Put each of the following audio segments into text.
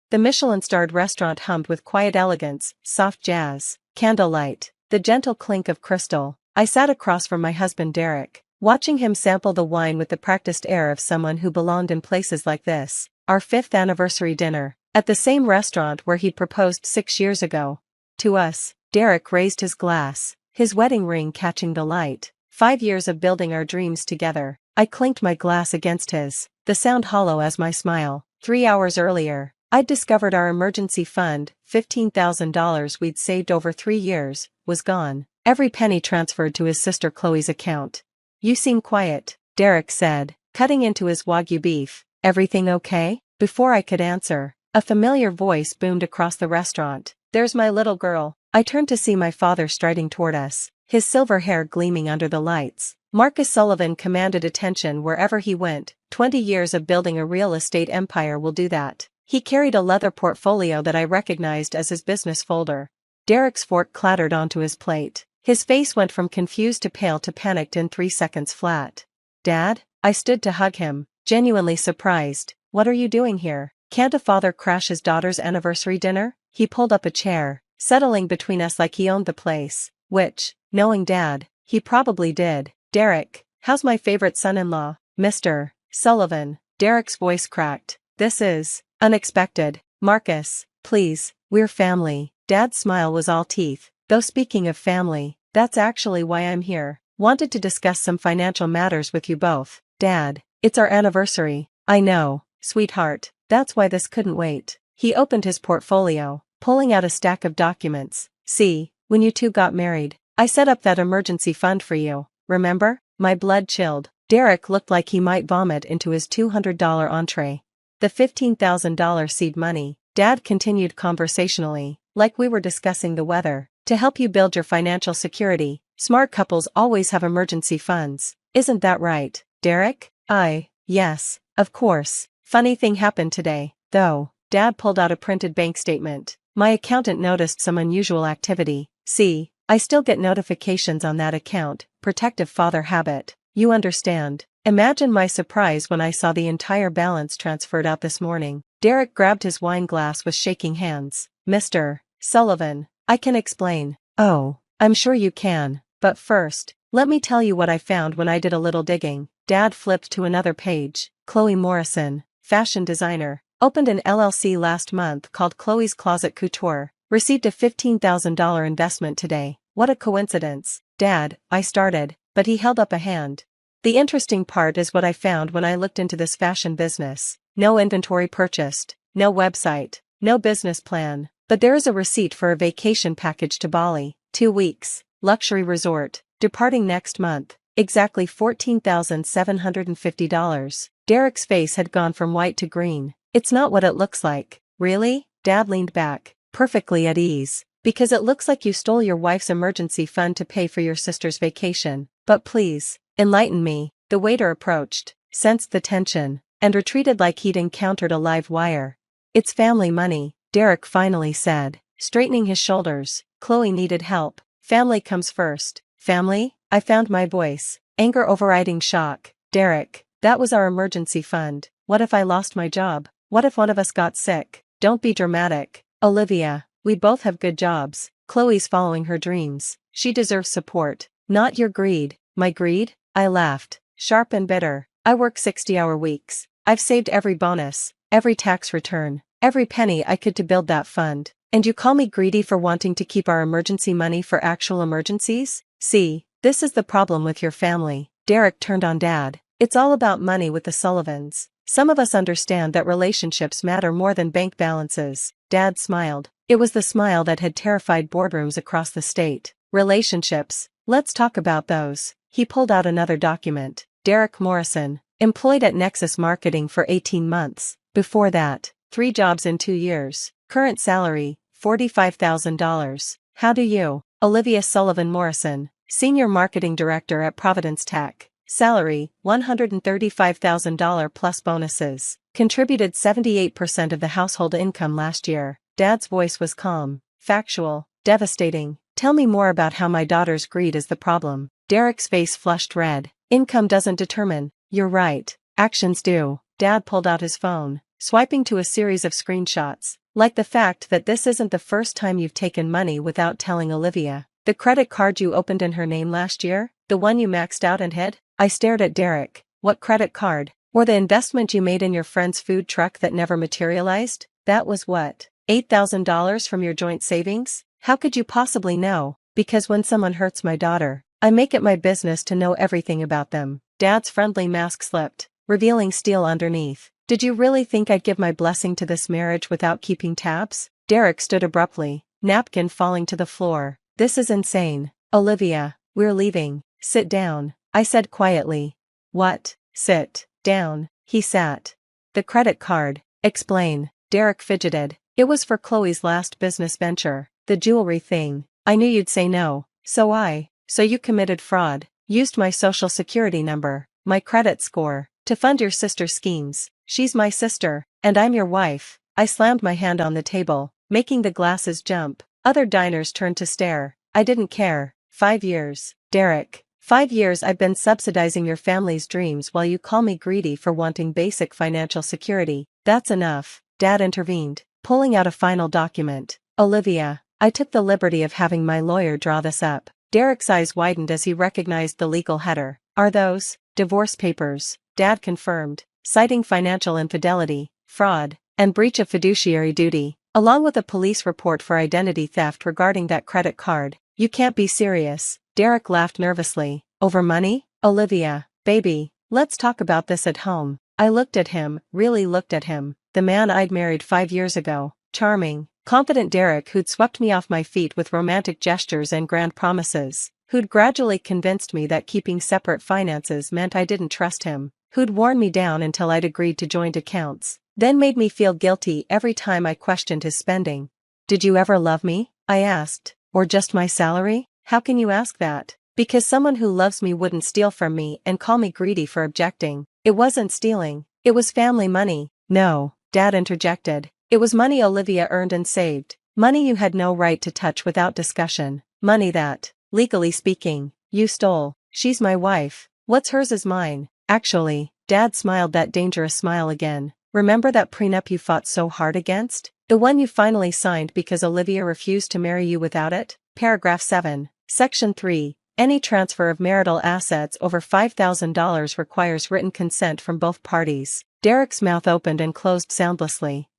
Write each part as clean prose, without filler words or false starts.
The Michelin-starred restaurant hummed with quiet elegance, soft jazz, candlelight, the gentle clink of crystal. I sat across from my husband Derek, watching him sample the wine with the practiced air of someone who belonged in places like this. Our 5th anniversary dinner, at the same restaurant where he'd proposed 6 years ago. To us, Derek raised his glass, his wedding ring catching the light. 5 years of building our dreams together. I clinked my glass against his, the sound hollow as my smile. 3 hours earlier, I'd discovered our emergency fund, $15,000 we'd saved over 3 years, was gone. Every penny transferred to his sister Chloe's account. "You seem quiet," Derek said, cutting into his Wagyu beef. "Everything okay?" Before I could answer, a familiar voice boomed across the restaurant. "There's my little girl." I turned to see my father striding toward us, his silver hair gleaming under the lights. Marcus Sullivan commanded attention wherever he went. 20 years of building a real estate empire will do that. He carried a leather portfolio that I recognized as his business folder. Derek's fork clattered onto his plate. His face went from confused to pale to panicked in 3 seconds flat. "Dad?" I stood to hug him, genuinely surprised. "What are you doing here? Can't a father crash his daughter's anniversary dinner?" He pulled up a chair, settling between us like he owned the place, which, knowing Dad, he probably did. "Derek, how's my favorite son-in-law, Mr. Sullivan?" Derek's voice cracked. "This is unexpected. Marcus, please, we're family." Dad's smile was all teeth. "Though speaking of family, that's actually why I'm here. Wanted to discuss some financial matters with you both." "Dad, it's our anniversary." "I know, sweetheart, that's why this couldn't wait." He opened his portfolio, pulling out a stack of documents. "See, when you two got married, I set up that emergency fund for you, remember?" My blood chilled. Derek looked like he might vomit into his $200 entree. "The $15,000 seed money," Dad continued conversationally, like we were discussing the weather, "to help you build your financial security. Smart couples always have emergency funds. Isn't that right, Derek?" Yes, of course. Funny thing happened today, though." Dad pulled out a printed bank statement. "My accountant noticed some unusual activity. See, I still get notifications on that account, protective father habit. You understand." Imagine my surprise when I saw the entire balance transferred out this morning. Derek grabbed his wine glass with shaking hands. "Mr. Sullivan, I can explain." "Oh, I'm sure you can, but first, let me tell you what I found when I did a little digging." Dad flipped to another page. "Chloe Morrison, fashion designer, opened an LLC last month called Chloe's Closet Couture, received a $15,000 investment today." "What a coincidence." "Dad," I started, but he held up a hand. "The interesting part is what I found when I looked into this fashion business. No inventory purchased, no website, no business plan, but there is a receipt for a vacation package to Bali, 2 weeks, luxury resort, departing next month, exactly $14,750. Derek's face had gone from white to green. "It's not what it looks like." "Really?" Dad leaned back, perfectly at ease. "Because it looks like you stole your wife's emergency fund to pay for your sister's vacation. But please, enlighten me." The waiter approached, sensed the tension, and retreated like he'd encountered a live wire. "It's family money," Derek finally said, straightening his shoulders. "Chloe needed help. Family comes first." "Family?" I found my voice, anger overriding shock. "Derek, that was our emergency fund. What if I lost my job? What if one of us got sick?" "Don't be dramatic, Olivia. We both have good jobs. Chloe's following her dreams. She deserves support, not your greed." "My greed?" I laughed, sharp and bitter. "I work 60-hour weeks. I've saved every bonus, every tax return, every penny I could to build that fund. And you call me greedy for wanting to keep our emergency money for actual emergencies?" "See, this is the problem with your family." Derek turned on Dad. "It's all about money with the Sullivans. Some of us understand that relationships matter more than bank balances." Dad smiled. It was the smile that had terrified boardrooms across the state. "Relationships, let's talk about those." He pulled out another document. Derek Morrison, employed at Nexus Marketing for 18 months. Before that, 3 jobs in 2 years. Current salary, $45,000. "How do you?" Olivia Sullivan Morrison, Senior Marketing Director at Providence Tech. Salary, $135,000 plus bonuses. Contributed 78% of the household income last year. Dad's voice was calm, factual, devastating. "Tell me more about how my daughter's greed is the problem." Derek's face flushed red. "Income doesn't determine." "You're right. Actions do." Dad pulled out his phone. swiping to a series of screenshots. Like the fact that this isn't the first time you've taken money without telling Olivia. The credit card you opened in her name last year? The one you maxed out and hid? I stared at Derek. What credit card? Or the investment you made in your friend's food truck that never materialized? That was what? $8,000 from your joint savings? How could you possibly know? Because when someone hurts my daughter, I make it my business to know everything about them. Dad's friendly mask slipped, revealing steel underneath. Did you really think I'd give my blessing to this marriage without keeping tabs? Derek stood abruptly, napkin falling to the floor. This is insane. Olivia, we're leaving. Sit down, I said quietly. What? Sit down. He sat. The credit card. Explain. Derek fidgeted. It was for Chloe's last business venture, the jewelry thing. I knew you'd say no, so you committed fraud, used my social security number, my credit score, to fund your sister's schemes. She's my sister, and I'm your wife. I slammed my hand on the table, making the glasses jump. Other diners turned to stare. I didn't care. 5 years. Derek. 5 years I've been subsidizing your family's dreams while you call me greedy for wanting basic financial security. That's enough. Dad intervened, pulling out a final document. Olivia, I took the liberty of having my lawyer draw this up. Derek's eyes widened as he recognized the legal header. Are those divorce papers? Dad confirmed, citing financial infidelity, fraud, and breach of fiduciary duty, along with a police report for identity theft regarding that credit card. You can't be serious. Derek laughed nervously. Over money? Olivia, baby, let's talk about this at home. I looked at him, really looked at him, the man I'd married 5 years ago. Charming, confident Derek who'd swept me off my feet with romantic gestures and grand promises, who'd gradually convinced me that keeping separate finances meant I didn't trust him, who'd worn me down until I'd agreed to joint accounts, then made me feel guilty every time I questioned his spending. Did you ever love me? I asked. Or just my salary? How can you ask that? Because someone who loves me wouldn't steal from me and call me greedy for objecting. It wasn't stealing, it was family money. No, Dad interjected. It was money Olivia earned and saved. Money you had no right to touch without discussion. Money that, legally speaking, you stole. She's my wife. What's hers is mine. Actually, Dad smiled that dangerous smile again. Remember that prenup you fought so hard against? The one you finally signed because Olivia refused to marry you without it? Paragraph 7. Section 3. Any transfer of marital assets over $5,000 requires written consent from both parties. Derek's mouth opened and closed soundlessly.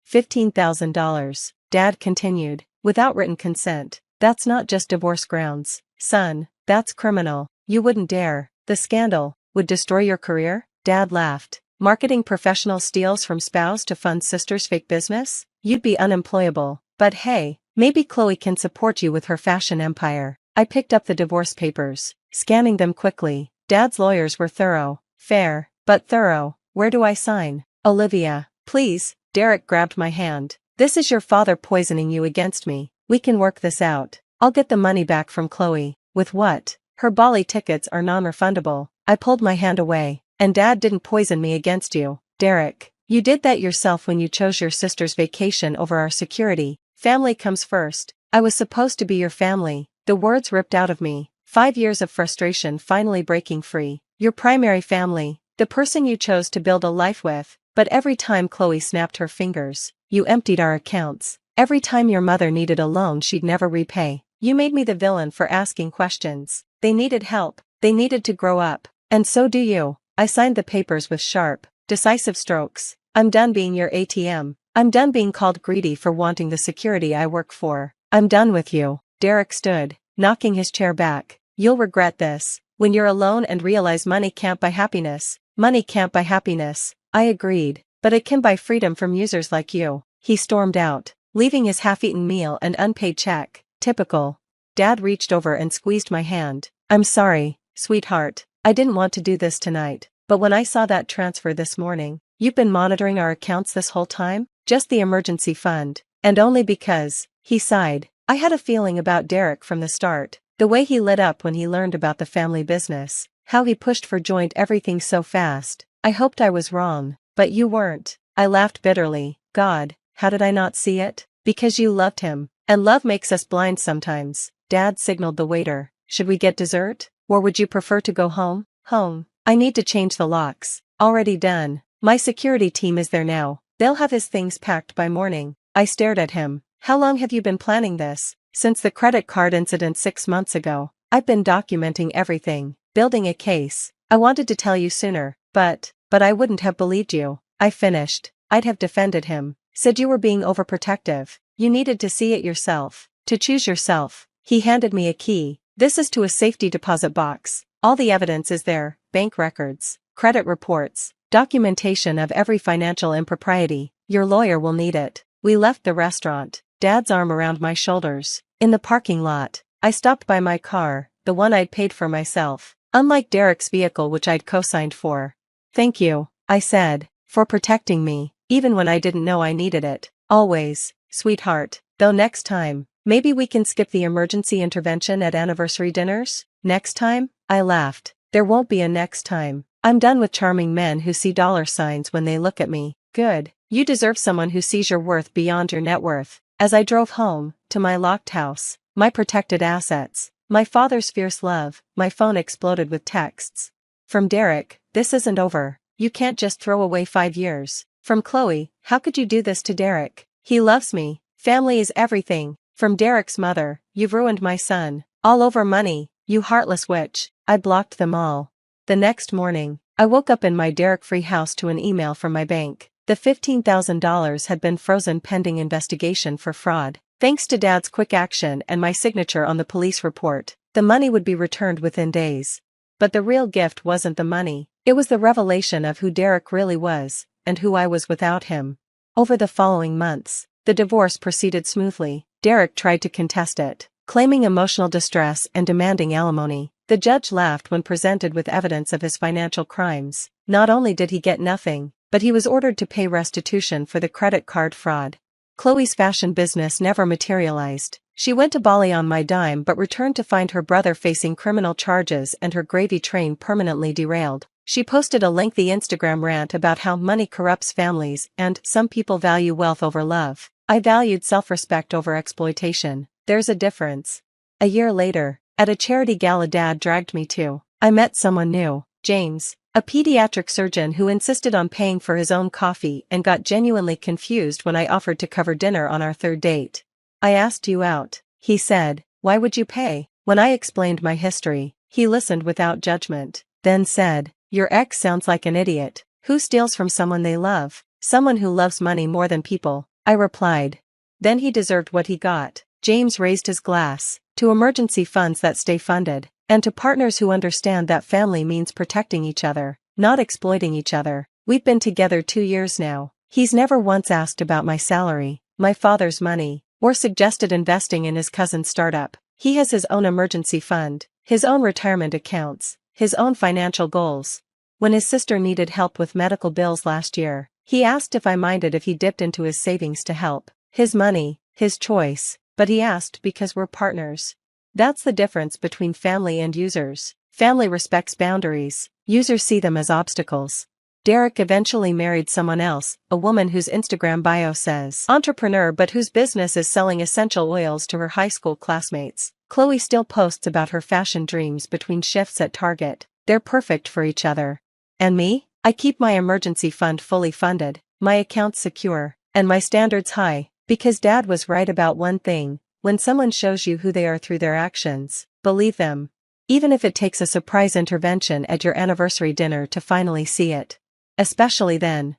$15,000. Dad continued. Without written consent. That's not just divorce grounds. Son, that's criminal. You wouldn't dare. The scandal would destroy your career? Dad laughed. Marketing professional steals from spouse to fund sister's fake business? You'd be unemployable. But hey, maybe Chloe can support you with her fashion empire. I picked up the divorce papers, scanning them quickly. Dad's lawyers were thorough. Fair, but thorough. Where do I sign? Olivia, please. Derek grabbed my hand. This is your father poisoning you against me. We can work this out. I'll get the money back from Chloe. With what? Her Bali tickets are non-refundable. I pulled my hand away. And Dad didn't poison me against you. Derek, you did that yourself when you chose your sister's vacation over our security. Family comes first. I was supposed to be your family. The words ripped out of me. 5 years of frustration finally breaking free. Your primary family. The person you chose to build a life with. But every time Chloe snapped her fingers, you emptied our accounts. Every time your mother needed a loan she'd never repay, you made me the villain for asking questions. They needed help. They needed to grow up. And so do you. I signed the papers with sharp, decisive strokes. I'm done being your ATM. I'm done being called greedy for wanting the security I work for. I'm done with you. Derek stood, knocking his chair back. You'll regret this. When you're alone and realize money can't buy happiness. Money can't buy happiness. I agreed. But it can buy freedom from users like you. He stormed out, leaving his half-eaten meal and unpaid check. Typical. Dad reached over and squeezed my hand. I'm sorry, sweetheart. I didn't want to do this tonight, but when I saw that transfer this morning, you've been monitoring our accounts this whole time? Just the emergency fund. And only because, he sighed. I had a feeling about Derek from the start. The way he lit up when he learned about the family business. How he pushed for joint everything so fast. I hoped I was wrong, but you weren't. I laughed bitterly. God, how did I not see it? Because you loved him. And love makes us blind sometimes. Dad signaled the waiter. Should we get dessert? Or would you prefer to go home? Home. I need to change the locks. Already done. My security team is there now. They'll have his things packed by morning. I stared at him. How long have you been planning this? Since the credit card incident 6 months ago. I've been documenting everything, building a case. I wanted to tell you sooner, but I wouldn't have believed you. I finished. I'd have defended him. Said you were being overprotective. You needed to see it yourself. To choose yourself. He handed me a key. This is to a safety deposit box. All the evidence is there, bank records, credit reports, documentation of every financial impropriety. Your lawyer will need it. We left the restaurant, Dad's arm around my shoulders. In the parking lot, I stopped by my car, the one I'd paid for myself, unlike Derek's vehicle which I'd co-signed for. Thank you, I said, for protecting me, even when I didn't know I needed it. Always, sweetheart, though next time, maybe we can skip the emergency intervention at anniversary dinners? Next time? I laughed. There won't be a next time. I'm done with charming men who see dollar signs when they look at me. Good. You deserve someone who sees your worth beyond your net worth. As I drove home, to my locked house, my protected assets, my father's fierce love, my phone exploded with texts. From Derek, this isn't over. You can't just throw away 5 years. From Chloe, how could you do this to Derek? He loves me. Family is everything. From Derek's mother, you've ruined my son. All over money, you heartless witch. I blocked them all. The next morning, I woke up in my Derek-free house to an email from my bank. The $15,000 had been frozen pending investigation for fraud. Thanks to Dad's quick action and my signature on the police report, the money would be returned within days. But the real gift wasn't the money. It was the revelation of who Derek really was, and who I was without him. Over the following months, the divorce proceeded smoothly. Derek tried to contest it, claiming emotional distress and demanding alimony. The judge laughed when presented with evidence of his financial crimes. Not only did he get nothing, but he was ordered to pay restitution for the credit card fraud. Chloe's fashion business never materialized. She went to Bali on my dime but returned to find her brother facing criminal charges and her gravy train permanently derailed. She posted a lengthy Instagram rant about how money corrupts families and some people value wealth over love. I valued self-respect over exploitation. There's a difference. A year later, at a charity gala Dad dragged me to, I met someone new, James, a pediatric surgeon who insisted on paying for his own coffee and got genuinely confused when I offered to cover dinner on our third date. I asked you out, he said. Why would you pay? When I explained my history, he listened without judgment, then said, your ex sounds like an idiot. Who steals from someone they love? Someone who loves money more than people, I replied. Then he deserved what he got. James raised his glass, to emergency funds that stay funded, and to partners who understand that family means protecting each other, not exploiting each other. We've been together 2 years now. He's never once asked about my salary, my father's money, or suggested investing in his cousin's startup. He has his own emergency fund, his own retirement accounts, his own financial goals. When his sister needed help with medical bills last year, he asked if I minded if he dipped into his savings to help. His money, his choice, but he asked because we're partners. That's the difference between family and users. Family respects boundaries, users see them as obstacles. Derek eventually married someone else, a woman whose Instagram bio says entrepreneur but whose business is selling essential oils to her high school classmates. Chloe still posts about her fashion dreams between shifts at Target. They're perfect for each other. And me? I keep my emergency fund fully funded, my accounts secure, and my standards high, because Dad was right about one thing. When someone shows you who they are through their actions, believe them. Even if it takes a surprise intervention at your anniversary dinner to finally see it. Especially then.